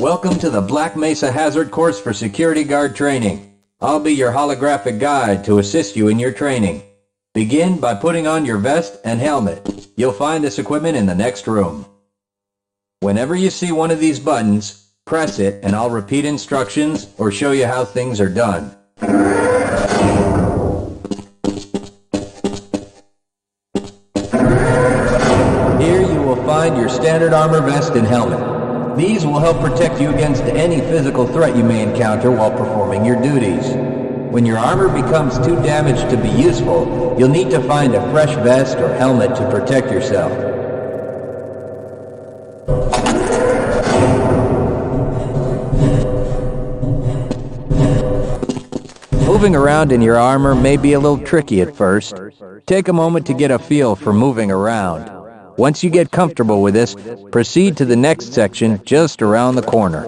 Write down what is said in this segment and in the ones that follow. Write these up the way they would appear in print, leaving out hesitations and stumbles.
Welcome to the Black Mesa Hazard Course for Security Guard Training. I'll be your holographic guide to assist you in your training. Begin by putting on your vest and helmet. You'll find this equipment in the next room. Whenever you see one of these buttons, press it and I'll repeat instructions or show you how things are done. Here you will find your standard armor vest and helmet. These will help protect you against any physical threat you may encounter while performing your duties. When your armor becomes too damaged to be useful, you'll need to find a fresh vest or helmet to protect yourself. Moving around in your armor may be a little tricky at first. Take a moment to get a feel for moving around. Once you get comfortable with this, proceed to the next section just around the corner.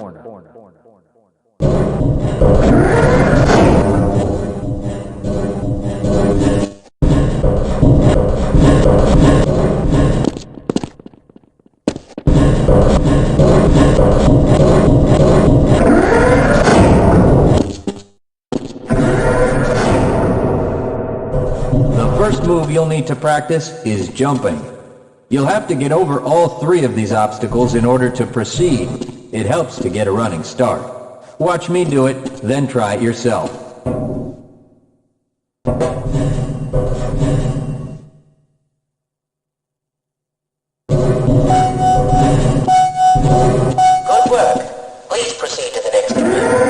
The first move you'll need to practice is jumping. You'll have to get over all three of these obstacles in order to proceed. It helps to get a running start. Watch me do it, then try it yourself. Good work. Please proceed to the next area.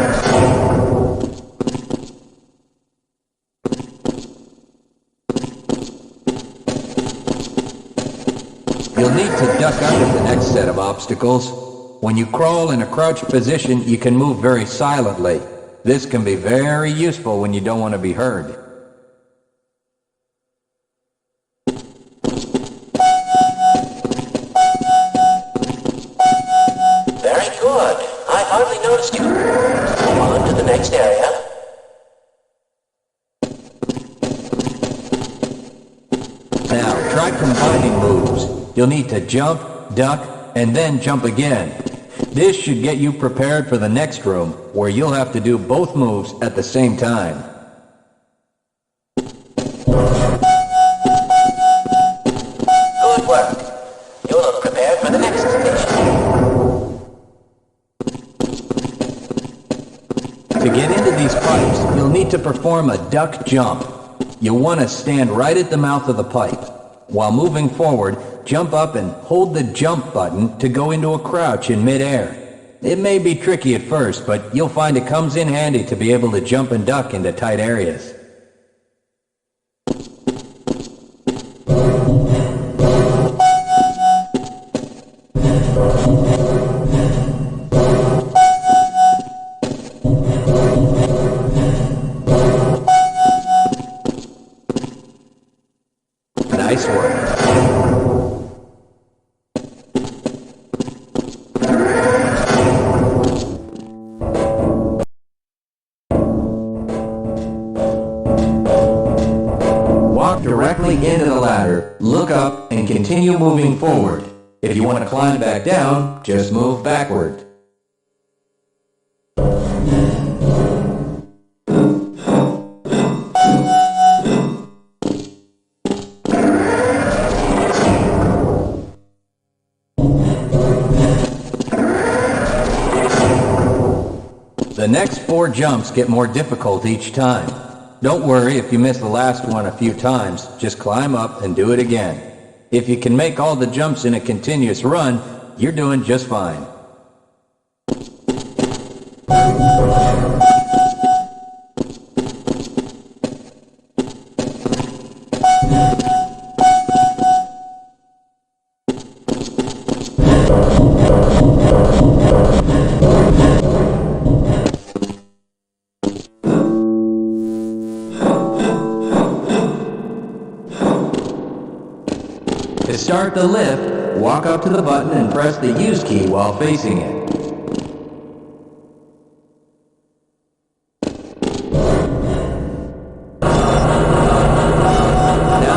You'll need to duck under the next set of obstacles. When you crawl in a crouched position, you can move very silently. This can be very useful when you don't want to be heard. Very good. I hardly noticed you. On to the next area. Now, try combining moves. You'll need to jump, duck, and then jump again. This should get you prepared for the next room, where you'll have to do both moves at the same time. Good work. You'll look prepared for the next station. To get into these pipes, you'll need to perform a duck jump. You'll want to stand right at the mouth of the pipe. While moving forward, jump up and hold the jump button to go into a crouch in midair. It may be tricky at first, but you'll find it comes in handy to be able to jump and duck into tight areas. Nice work. Walk directly into the ladder, look up, and continue moving forward. If you want to climb back down, just move backward. The next 4 jumps get more difficult each time. Don't worry if you miss the last one a few times, just climb up and do it again. If you can make all the jumps in a continuous run, you're doing just fine. To start the lift, walk up to the button and press the use key while facing it. Now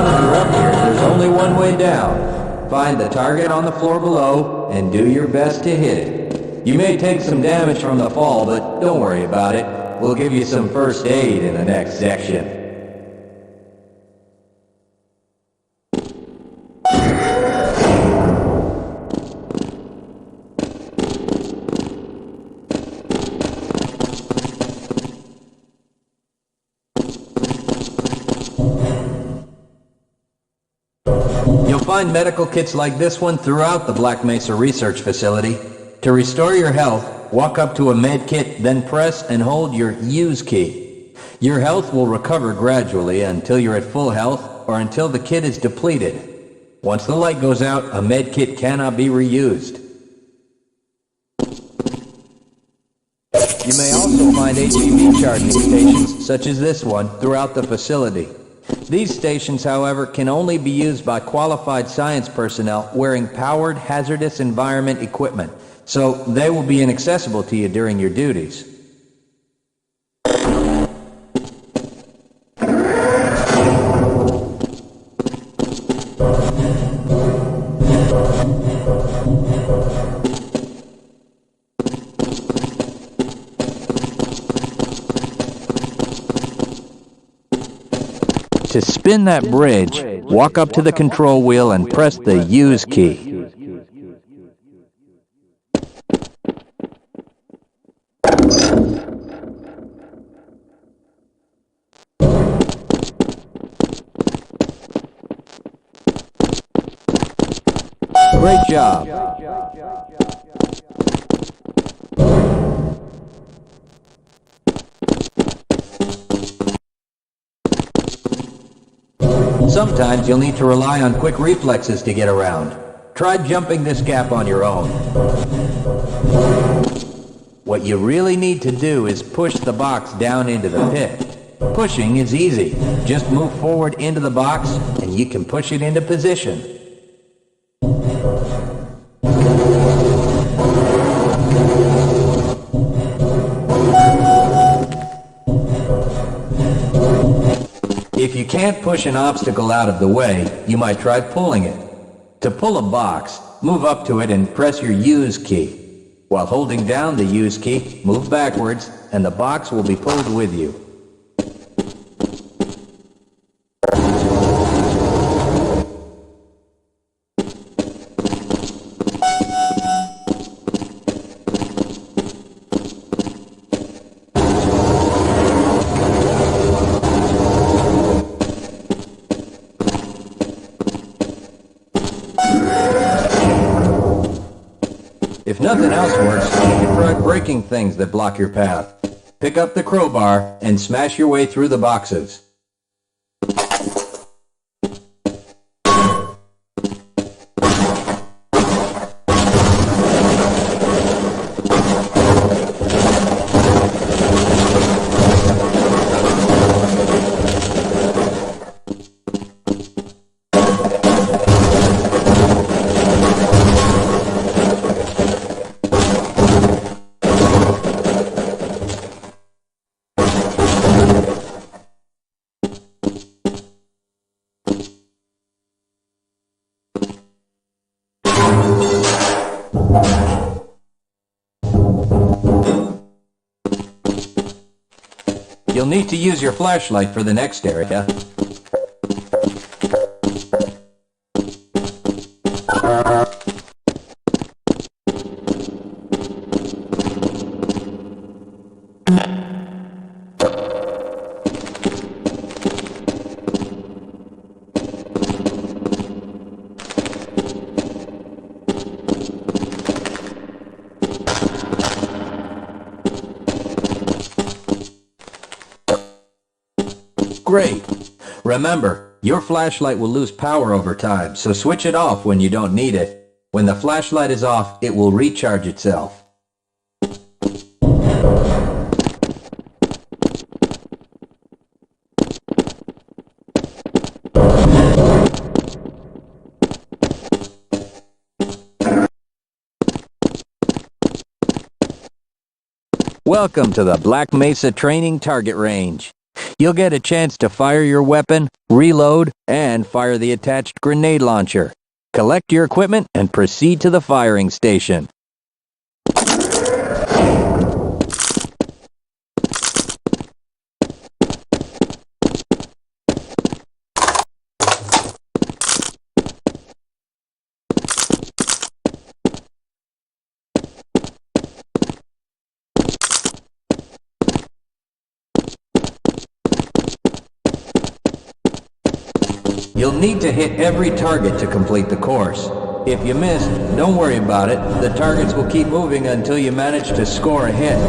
that you're up here, there's only one way down. Find the target on the floor below and do your best to hit it. You may take some damage from the fall, but don't worry about it. We'll give you some first aid in the next section. You'll find medical kits like this one throughout the Black Mesa Research Facility. To restore your health, walk up to a med kit, then press and hold your use key. Your health will recover gradually until you're at full health or until the kit is depleted. Once the light goes out, a med kit cannot be reused. You may also find HEV charging stations, such as this one, throughout the facility. These stations, however, can only be used by qualified science personnel wearing powered hazardous environment equipment, so they will be inaccessible to you during your duties. To spin that bridge, walk up to the control wheel and press the use key. Great job. Sometimes you'll need to rely on quick reflexes to get around. Try jumping this gap on your own. What you really need to do is push the box down into the pit. Pushing is easy. Just move forward into the box and you can push it into position. If you can't push an obstacle out of the way, you might try pulling it. To pull a box, move up to it and press your use key. While holding down the use key, move backwards and the box will be pulled with you. If nothing else works, you can try breaking things that block your path. Pick up the crowbar and smash your way through the boxes. You'll need to use your flashlight for the next area. Great! Remember, your flashlight will lose power over time, so switch it off when you don't need it. When the flashlight is off, it will recharge itself. Welcome to the Black Mesa Training Target Range. You'll get a chance to fire your weapon, reload, and fire the attached grenade launcher. Collect your equipment and proceed to the firing station. You'll need to hit every target to complete the course. If you miss, don't worry about it. The targets will keep moving until you manage to score a hit.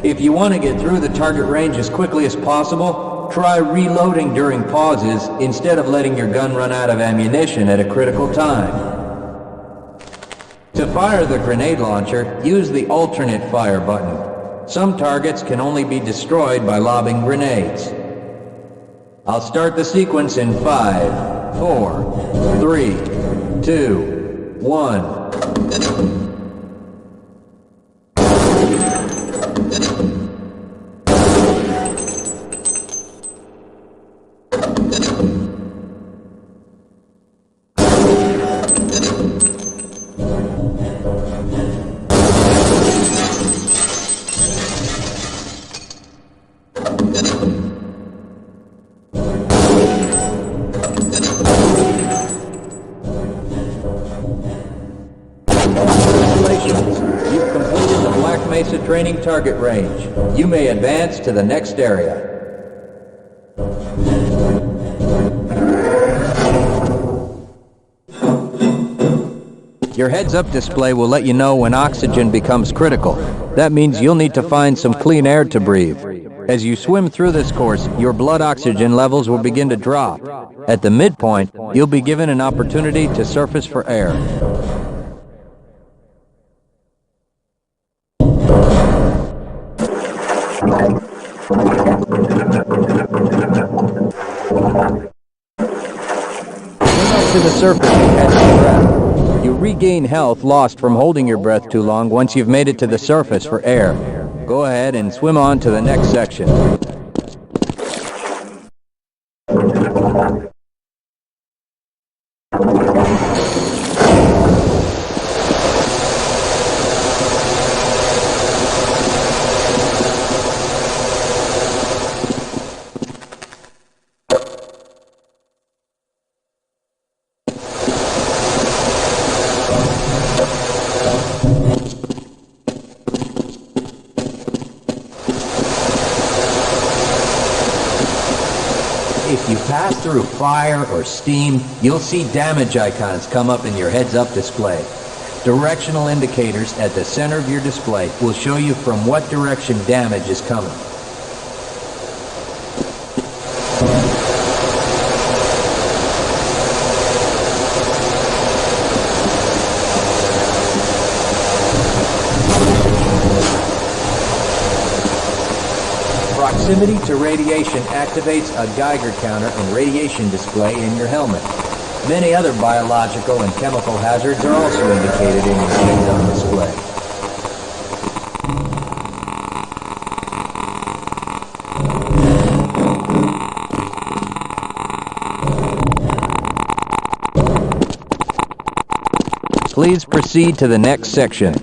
If you want to get through the target range as quickly as possible, try reloading during pauses instead of letting your gun run out of ammunition at a critical time. To fire the grenade launcher, use the alternate fire button. Some targets can only be destroyed by lobbing grenades. I'll start the sequence in 5, 4, 3, 2, 1. You've completed the Black Mesa training target range. You may advance to the next area. Your heads-up display will let you know when oxygen becomes critical. That means you'll need to find some clean air to breathe. As you swim through this course, your blood oxygen levels will begin to drop. At the midpoint, you'll be given an opportunity to surface for air. To the surface and catch your breath. You regain health lost from holding your breath too long once you've made it to the surface for air. Go ahead and swim on to the next section. If you pass through fire or steam, you'll see damage icons come up in your heads-up display. Directional indicators at the center of your display will show you from what direction damage is coming. Proximity to radiation activates a Geiger counter and radiation display in your helmet. Many other biological and chemical hazards are also indicated in your heads-up display. Please proceed to the next section.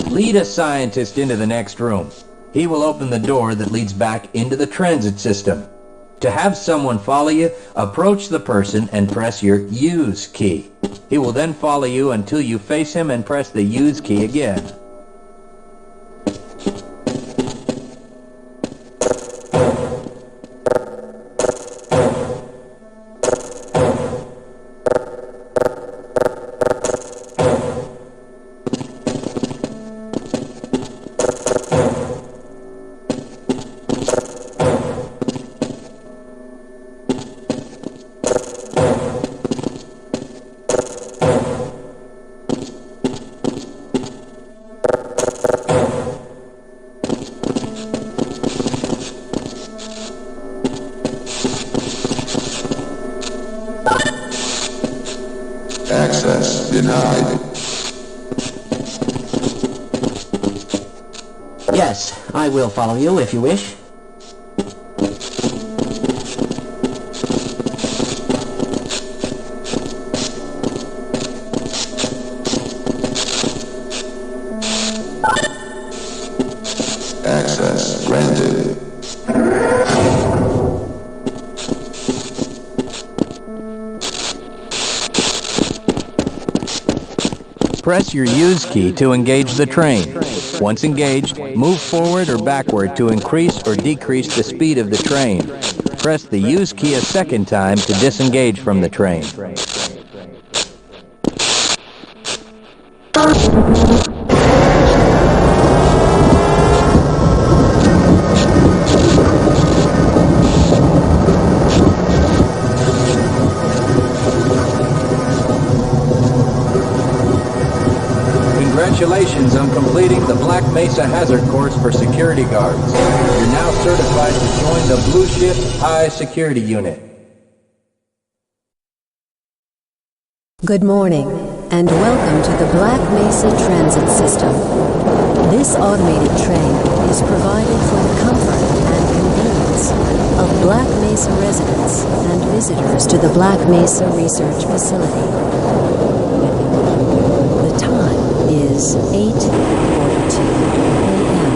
Lead a scientist into the next room. He will open the door that leads back into the transit system. To have someone follow you, approach the person and press your Use key. He will then follow you until you face him and press the Use key again. Access denied. Yes, I will follow you if you wish. Press your use key to engage the train. Once engaged, move forward or backward to increase or decrease the speed of the train. Press the use key a second time to disengage from the train. Congratulations on completing the Black Mesa Hazard Course for security guards. You're now certified to join the Blue Shift High Security Unit. Good morning, and welcome to the Black Mesa Transit System. This automated train is provided for the comfort and convenience of Black Mesa residents and visitors to the Black Mesa Research Facility. The time is 8:42 a.m.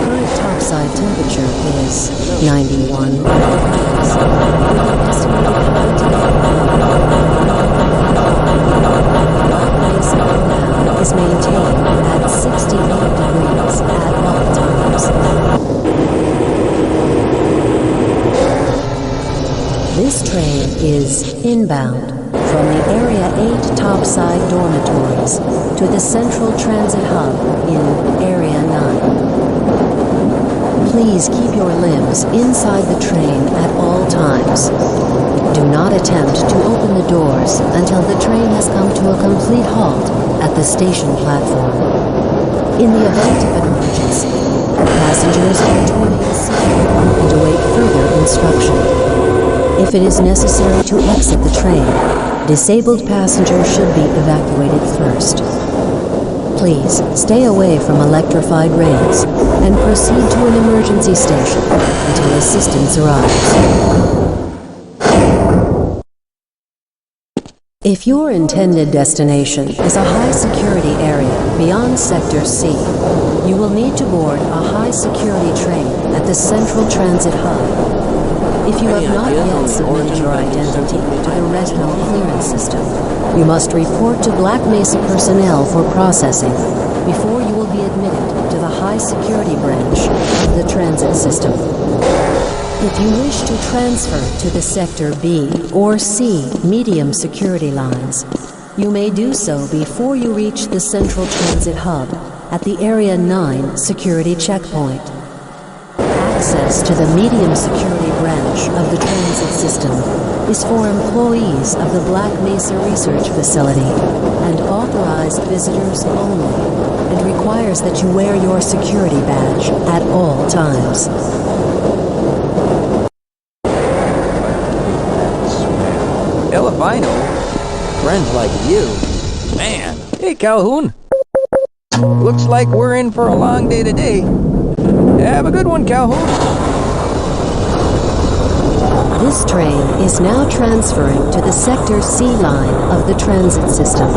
Current topside temperature is 91 degrees. With an estimated high tide Black Mesa compound is maintained at 68 degrees at all times. This train is inbound from the Area 8 topside dormitories to the Central Transit Hub in Area 9. Please keep your limbs inside the train at all times. Do not attempt to open the doors until the train has come to a complete halt at the station platform. In the event of an emergency, passengers are to remain seated and await further instruction. If it is necessary to exit the train, disabled passengers should be evacuated first. Please stay away from electrified rails and proceed to an emergency station until assistance arrives. If your intended destination is a high-security area beyond Sector C, you will need to board a high-security train at the Central Transit Hub. If you have not yet submitted your identity to the retinal clearance system, you must report to Black Mesa personnel for processing before you will be admitted to the high-security branch of the transit system. If you wish to transfer to the Sector B or C medium security lines, you may do so before you reach the Central Transit Hub at the Area 9 security checkpoint. Access to the medium security branch of the transit system is for employees of the Black Mesa Research Facility and authorized visitors only, and requires that you wear your security badge at all times. Elefino? Friends like you? Man. Hey, Calhoun. Looks like we're in for a long day today. Have a good one, Calhoun. This train is now transferring to the Sector C line of the transit system.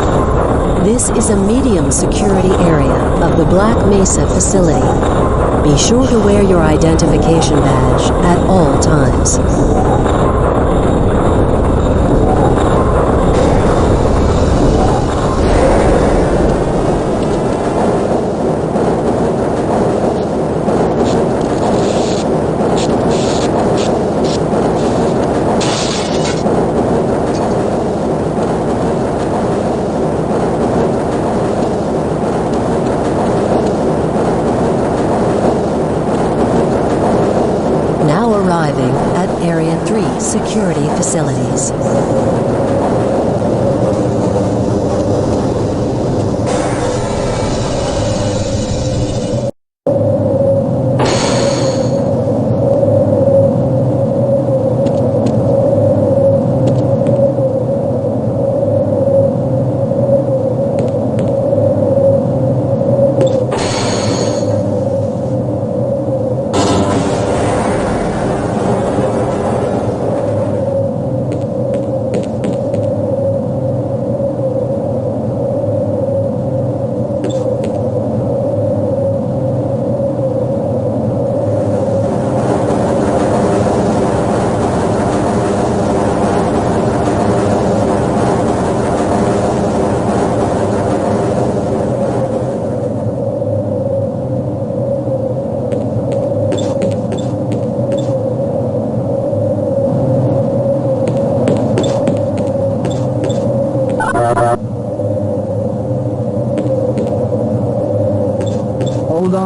This is a medium security area of the Black Mesa facility. Be sure to wear your identification badge at all times. Arriving at Area 3 security facilities.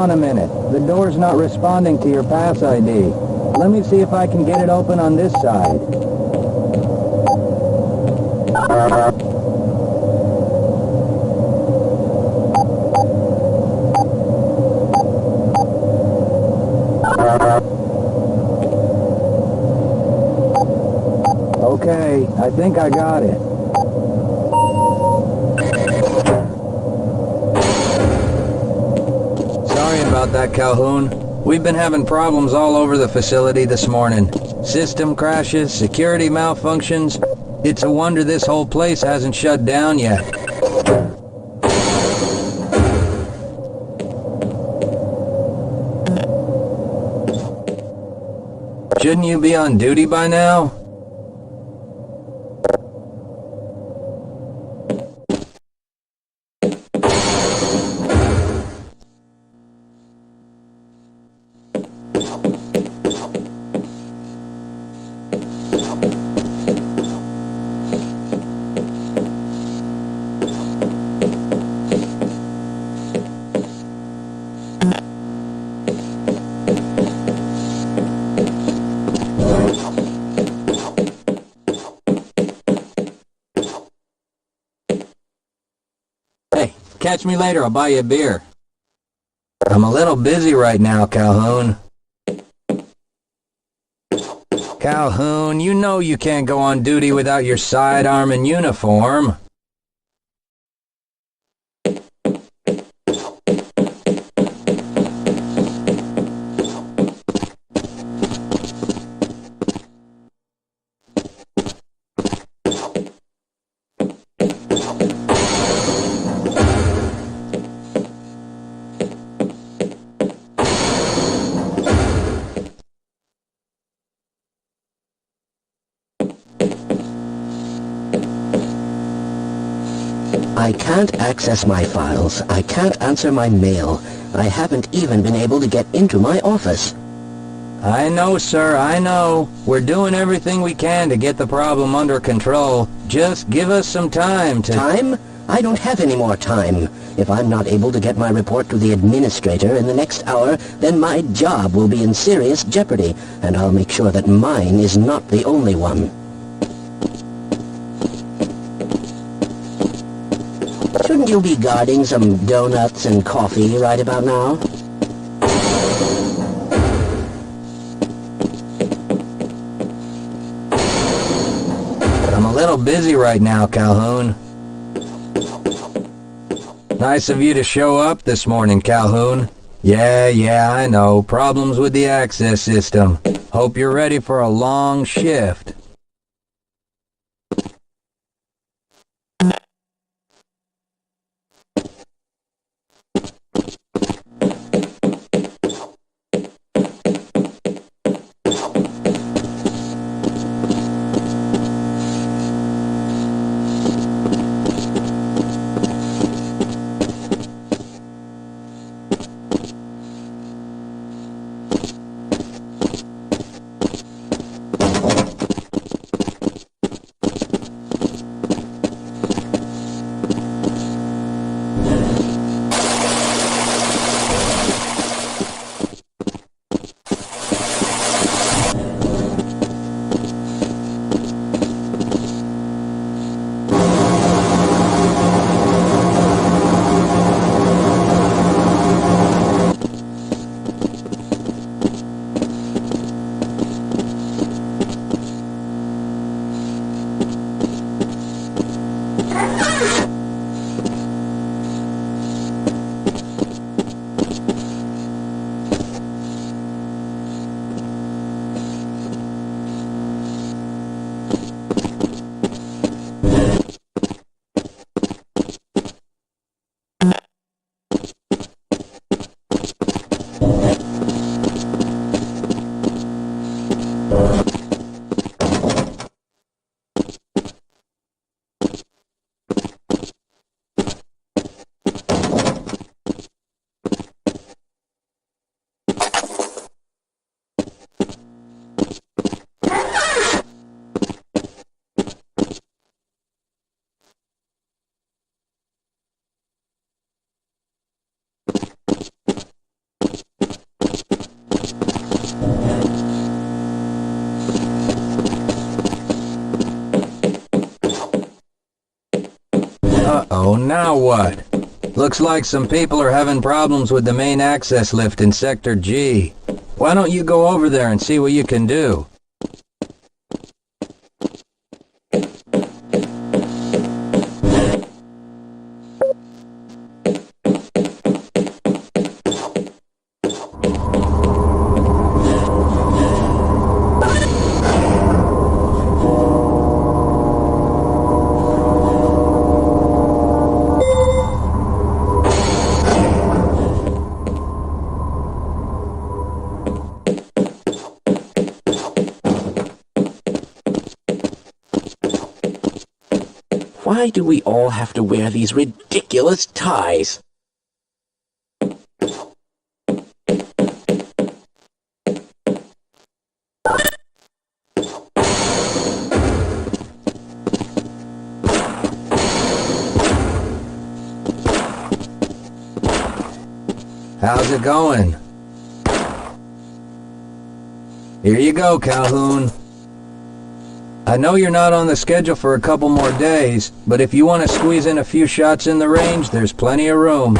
on a minute. The door's not responding to your pass ID. Let me see if I can get it open on this side. Okay, I think I got it. Sorry about that, Calhoun. We've been having problems all over the facility this morning. System crashes, security malfunctions. It's a wonder this whole place hasn't shut down yet. Shouldn't you be on duty by now? Hey, catch me later, I'll buy you a beer. I'm a little busy right now, Calhoun. Calhoun, you know you can't go on duty without your sidearm and uniform. I can't access my files. I can't answer my mail. I haven't even been able to get into my office. I know, sir, I know. We're doing everything we can to get the problem under control. Just give us some time to... Time? I don't have any more time. If I'm not able to get my report to the administrator in the next hour, then my job will be in serious jeopardy, and I'll make sure that mine is not the only one. Shouldn't you be guarding some donuts and coffee right about now? I'm a little busy right now, Calhoun. Nice of you to show up this morning, Calhoun. Yeah, I know. Problems with the access system. Hope you're ready for a long shift. now what? Looks like some people are having problems with the main access lift in Sector G. Why don't you go over there and see what you can do? Why do we all have to wear these ridiculous ties? How's it going? Here you go, Calhoun. I know you're not on the schedule for a couple more days, but if you want to squeeze in a few shots in the range, there's plenty of room.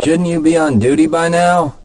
Shouldn't you be on duty by now?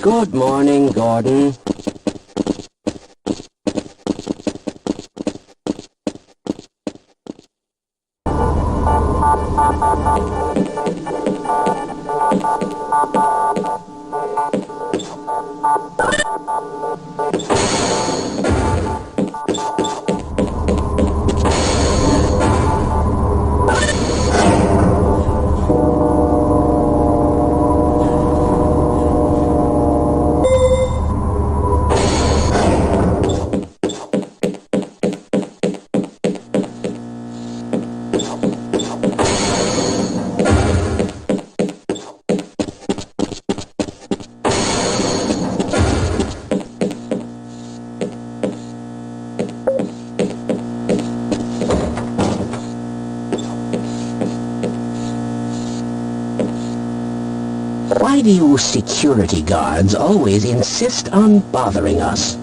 Good morning, Gordon. Why do you security guards always insist on bothering us?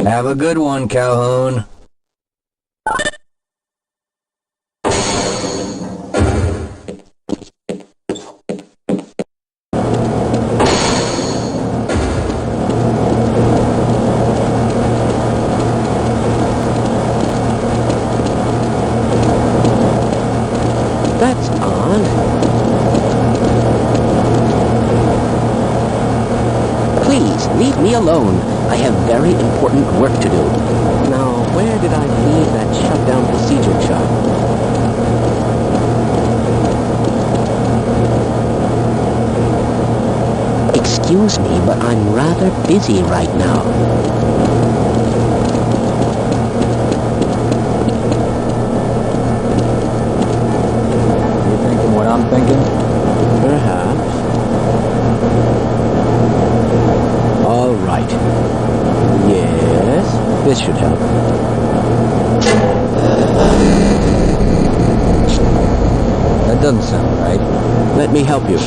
Have a good one, Calhoun. That's odd. Please, leave me alone. I have very important work to do. Now, where did I leave that shutdown procedure chart? Excuse me, but I'm rather busy right now. You thinking what I'm thinking? Perhaps. All right. Yes, this should help. That doesn't sound right. Let me help you.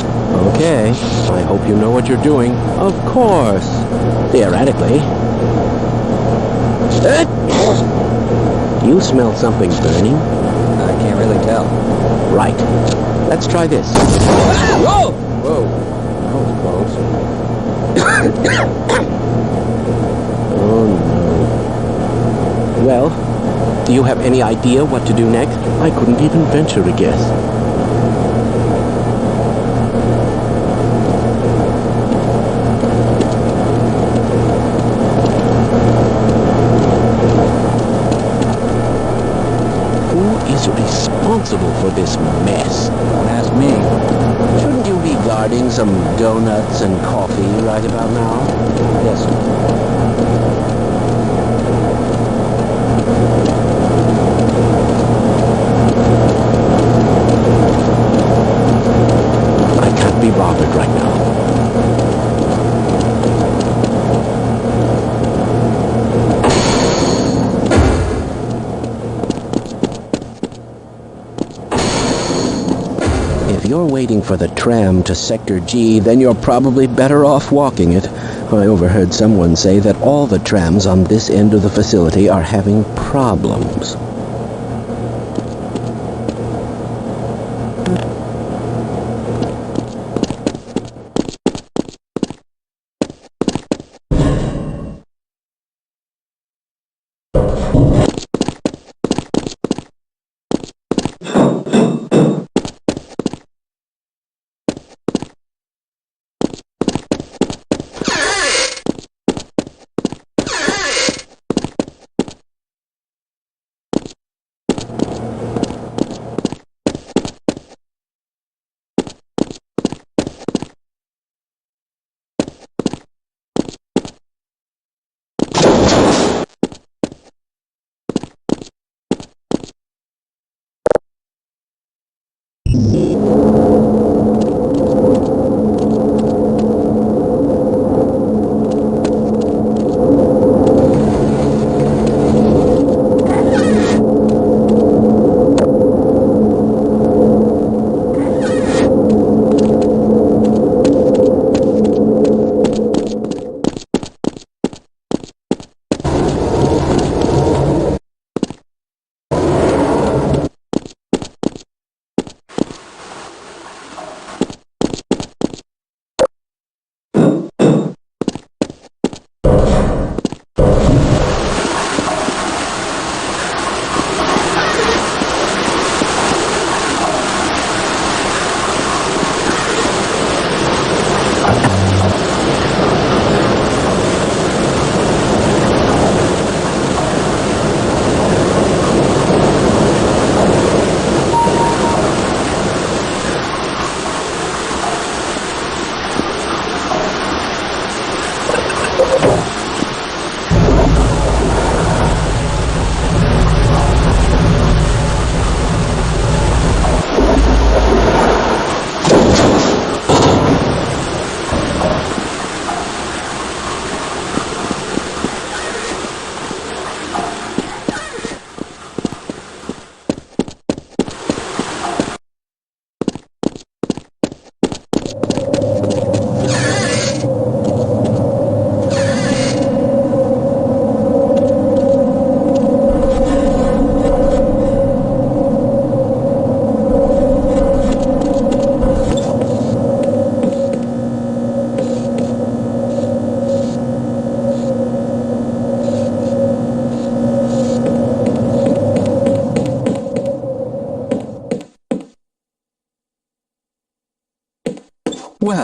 Okay. I hope you know what you're doing. Of course. Theoretically. Do you smell something burning? I can't really tell. Right. Let's try this. Whoa! Whoa. That was close. Oh, no. Well, do you have any idea what to do next? I couldn't even venture a guess. Responsible for this mess? Don't ask me. Shouldn't you be guarding some donuts and coffee right about now? Yes, sir. I can't be bothered right now. If you're waiting for the tram to Sector G, then you're probably better off walking it. I overheard someone say that all the trams on this end of the facility are having problems.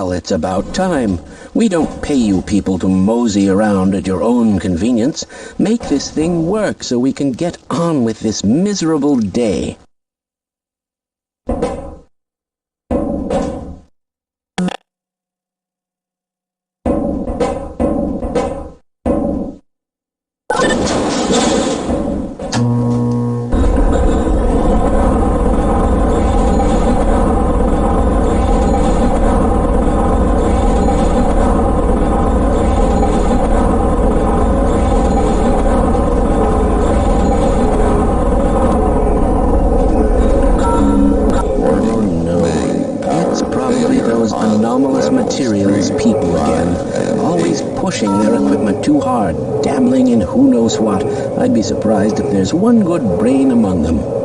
Well, it's about time. We don't pay you people to mosey around at your own convenience. Make this thing work so we can get on with this miserable day. Materials people again, always pushing their equipment too hard, dabbling in who knows what. I'd be surprised if there's one good brain among them.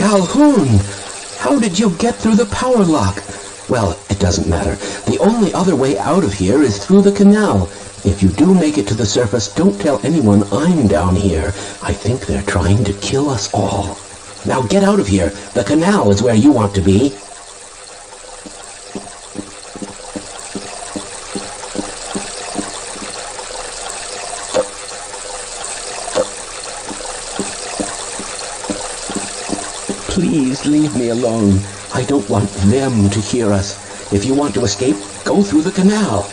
Calhoun! How did you get through the power lock? Well, it doesn't matter. The only other way out of here is through the canal. If you do make it to the surface, don't tell anyone I'm down here. I think they're trying to kill us all. Now get out of here. The canal is where you want to be. Please leave me alone. I don't want them to hear us. If you want to escape, go through the canal.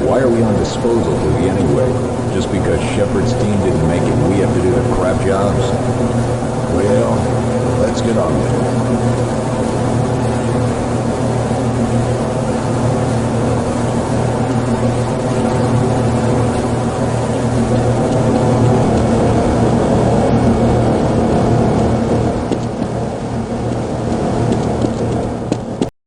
Why are we on disposal duty anyway? Just because Shepard's team didn't make it, we have to do the crap jobs? Well, let's get on with it.